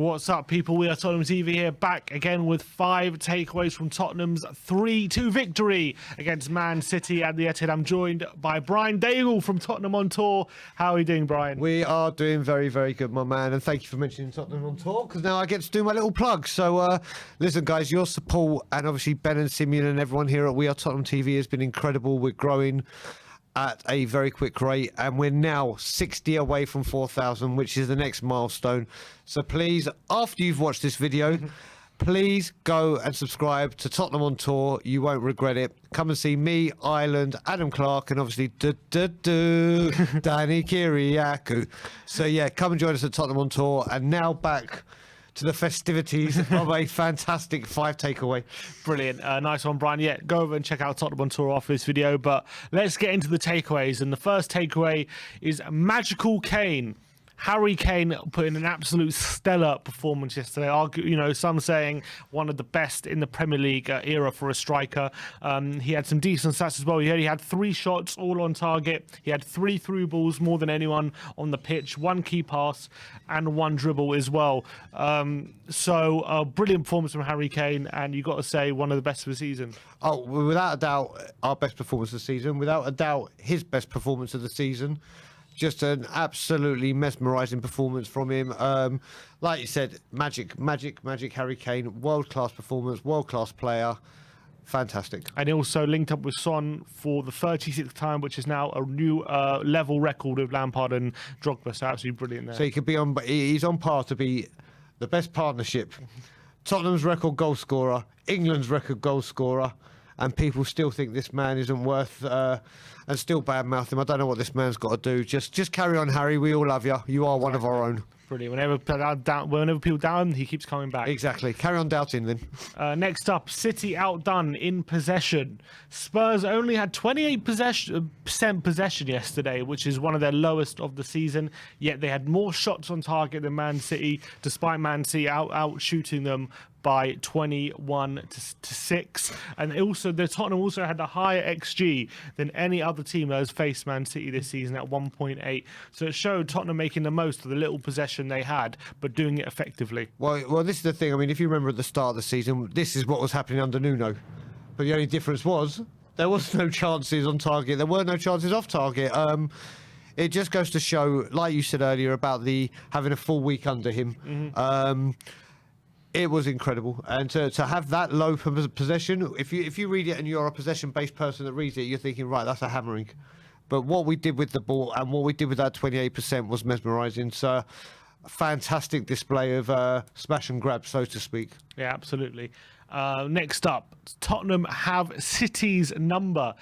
What's up, people? We are Tottenham TV here, back again with 5 takeaways from Tottenham's 3-2 victory against Man City at the Etihad. I'm joined by Brian Daigle from Tottenham on Tour. How are you doing, Brian? We are doing very, very good, my man, and thank you for mentioning Tottenham on Tour, because now I get to do my little plug. So, listen, guys, your support, and obviously Ben and Simeon and everyone here at We Are Tottenham TV has been incredible. We're growing at a very quick rate, and we're now 60 away from 4,000, which is the next milestone. So please, after you've watched this video, please go and subscribe to Tottenham on Tour. You won't regret it. Come and see me, Ireland, Adam Clark, and obviously Danny Kiriakou. So yeah, come and join us at Tottenham on Tour. And now back to the festivities of a fantastic 5 takeaway. Brilliant. Nice one, Brian. Yeah, go over and check out Tottenham on Tour after this video. But let's get into the takeaways. And the first takeaway is Magical KANE. Harry Kane put in an absolute stellar performance yesterday. You know, some saying one of the best in the Premier League era for a striker. He had some decent stats as well. He only had 3 shots, all on target. He had 3 through balls, more than anyone on the pitch, 1 key pass and 1 dribble as well. So a brilliant performance from Harry Kane, and you got to say one of the best of the season. Oh, without a doubt, our best performance of the season. Without a doubt, his best performance of the season. Just an absolutely mesmerising performance from him. Like you said, magic Harry Kane. World-class performance, world-class player. Fantastic. And he also linked up with Son for the 36th time, which is now a new level record of Lampard and Drogba. So absolutely brilliant there. So he could be on. He's on par to be the best partnership. Tottenham's record goal scorer, England's record goal scorer. And people still think this man isn't worth, and still badmouth him. I don't know what this man's got to do. Just carry on, Harry. We all love you. You are one of our own. Brilliant. Whenever people doubt him, he keeps coming back. Exactly. Carry on doubting them. Next up, City outdone in possession. Spurs only had 28% possession yesterday, which is one of their lowest of the season. Yet they had more shots on target than Man City, despite Man City out shooting them by 21-6, and also Tottenham also had a higher XG than any other team that has faced Man City this season at 1.8. So it showed Tottenham making the most of the little possession they had, but doing it effectively. Well, this is the thing. I mean, if you remember at the start of the season, this is what was happening under Nuno, but the only difference was there was no chances on target. There were no chances off target. It just goes to show, like you said earlier, about having a full week under him. It was incredible, and to have that low possession, if you read it and you're a possession-based person that reads it, you're thinking, right, that's a hammering. But what we did with the ball and what we did with that 28% was mesmerising. So, a fantastic display of smash and grab, so to speak. Yeah, absolutely. Next up, Tottenham have City's number.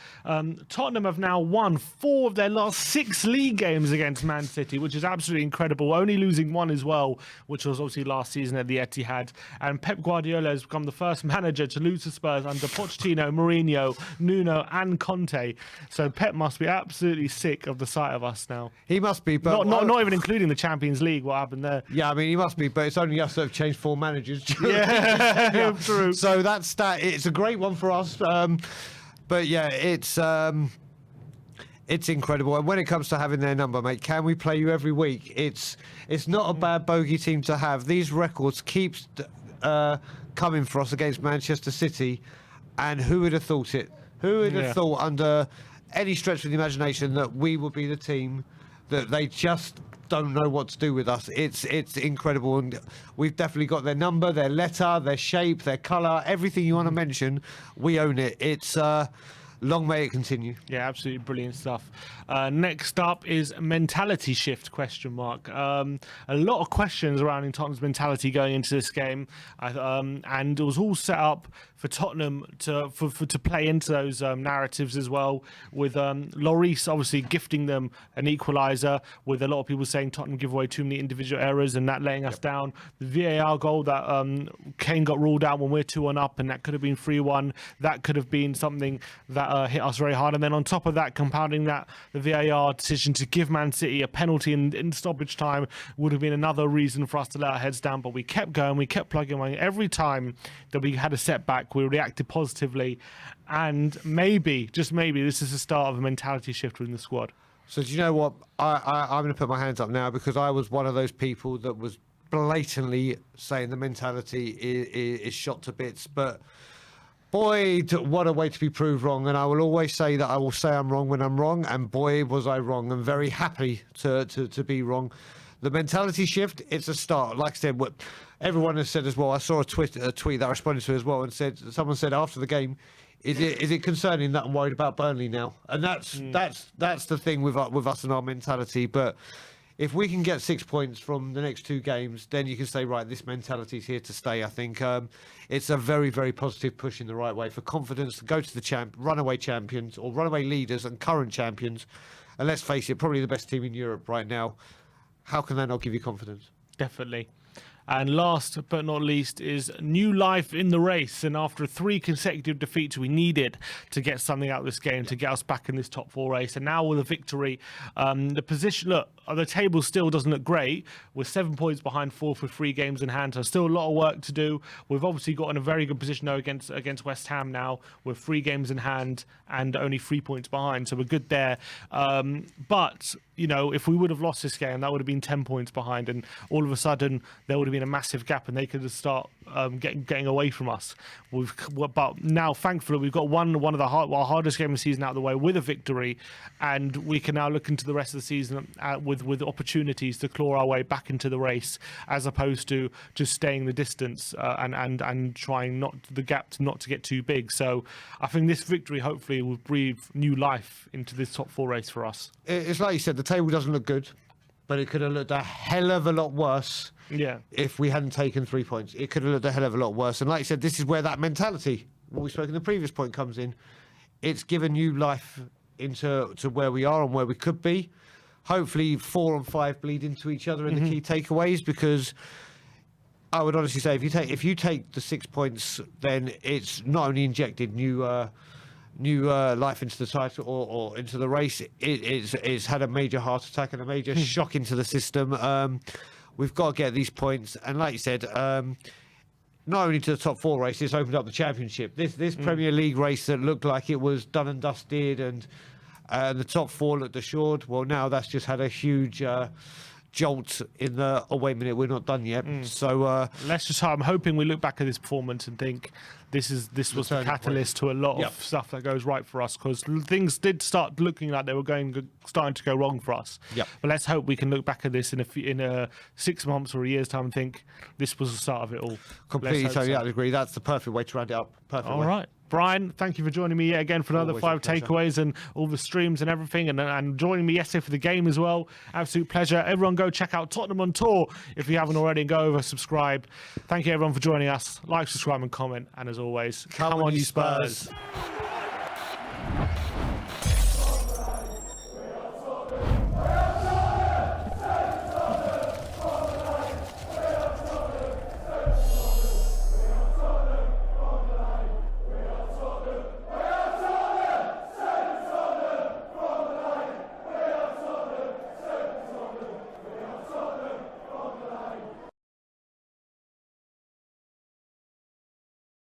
Tottenham have now won 4 of their last 6 league games against Man City, which is absolutely incredible. Only losing 1 as well, which was obviously last season at the Etihad. And Pep Guardiola has become the first manager to lose to Spurs under Pochettino, Mourinho, Nuno and Conte. So Pep must be absolutely sick of the sight of us now. He must be, but not even including the Champions League, what happened there. Yeah, I mean, he must be, but it's only us that have changed 4 managers. Yeah, true. So it's a great one for us, but yeah, it's incredible. And when it comes to having their number, mate, can we play you every week? It's not a bad bogey team to have. These records keep coming for us against Manchester City, and who would have thought it? Who would have thought under any stretch of the imagination that we would be the team that they just don't know what to do with us? It's incredible, and we've definitely got their number, their letter, their shape, their colour, everything you want to mention. We own it. It's long may it continue. Yeah, absolutely brilliant stuff. Next up is mentality shift ? A lot of questions surrounding Tottenham's mentality going into this game, and it was all set up for Tottenham to play into those narratives as well, with Lloris obviously gifting them an equaliser, with a lot of people saying Tottenham give away too many individual errors and that letting us down. The VAR goal that Kane got ruled out when we're 2-1 up, and that could have been 3-1. That could have been something that hit us very hard. And then on top of that, compounding that, the VAR decision to give Man City a penalty in stoppage time would have been another reason for us to let our heads down. But we kept going, we kept plugging away. Every time that we had a setback, we reacted positively, and maybe, just maybe, this is the start of a mentality shift within the squad. So do you know what? I'm going to put my hands up now, because I was one of those people that was blatantly saying the mentality is shot to bits, but boy, what a way to be proved wrong. And I will always say that I will say I'm wrong when I'm wrong, and boy, was I wrong. I'm very happy to be wrong. The mentality shift, it's a start. Like I said, what everyone has said as well. I saw a tweet that I responded to as well, and someone said after the game, is it concerning that I'm worried about Burnley now? And that's the thing with us and our mentality. But if we can get 6 points from the next 2 games, then you can say, right, this mentality is here to stay. I think it's a very, very positive push in the right way for confidence to go to the runaway champions or runaway leaders and current champions. And let's face it, probably the best team in Europe right now. How can that not give you confidence? Definitely. And last but not least is new life in the race. And after 3 consecutive defeats, we needed to get something out of this game to get us back in this top 4 race. And now with a victory, the position, look, the table still doesn't look great. We're 7 points behind 4th with 3 games in hand. So still a lot of work to do. We've obviously got in a very good position though against West Ham now with 3 games in hand and only 3 points behind. So we're good there. But, you know, if we would have lost this game, that would have been 10 points behind. And all of a sudden, there would have been a massive gap and they could have start getting away from us. But now, thankfully, we've got one of our hardest game of the season out of the way with a victory, and we can now look into the rest of the season with opportunities to claw our way back into the race, as opposed to just staying the distance and trying not to get too big. So I think this victory hopefully will breathe new life into this top 4 race for us. It's like you said, the table doesn't look good, but it could have looked a hell of a lot worse. Yeah. If we hadn't taken 3 points, it could have looked a hell of a lot worse. And like you said, this is where that mentality, what we spoke in the previous point, comes in. It's given new life into where we are and where we could be. Hopefully 4 and 5 bleed into each other in the key takeaways, because I would honestly say if you take the 6 points, then it's not only injected new life into the title or into the race, it's had a major heart attack and a major shock into the system. We've got to get these points, and like you said, not only to the top 4 race, it's opened up the championship. This Premier League race that looked like it was done and dusted, and the top 4 looked assured. Well, now that's just had a huge jolt in the, oh wait a minute, we're not done yet. So let's just hope. I'm hoping we look back at this performance and think this was the catalyst to a lot of stuff that goes right for us, because things did start looking like they were starting to go wrong for us. But let's hope we can look back at this in a 6 months or a year's time and think this was the start of it all. Completely, totally, I agree. That's the perfect way to round it up. Perfect. All right. Brian, thank you for joining me yet again for another 5 takeaways and all the streams and everything, and joining me yesterday for the game as well. Absolute pleasure. Everyone go check out Tottenham on Tour if you haven't already, and go over, subscribe. Thank you everyone for joining us. Like, subscribe and comment, and as always, come on you Spurs.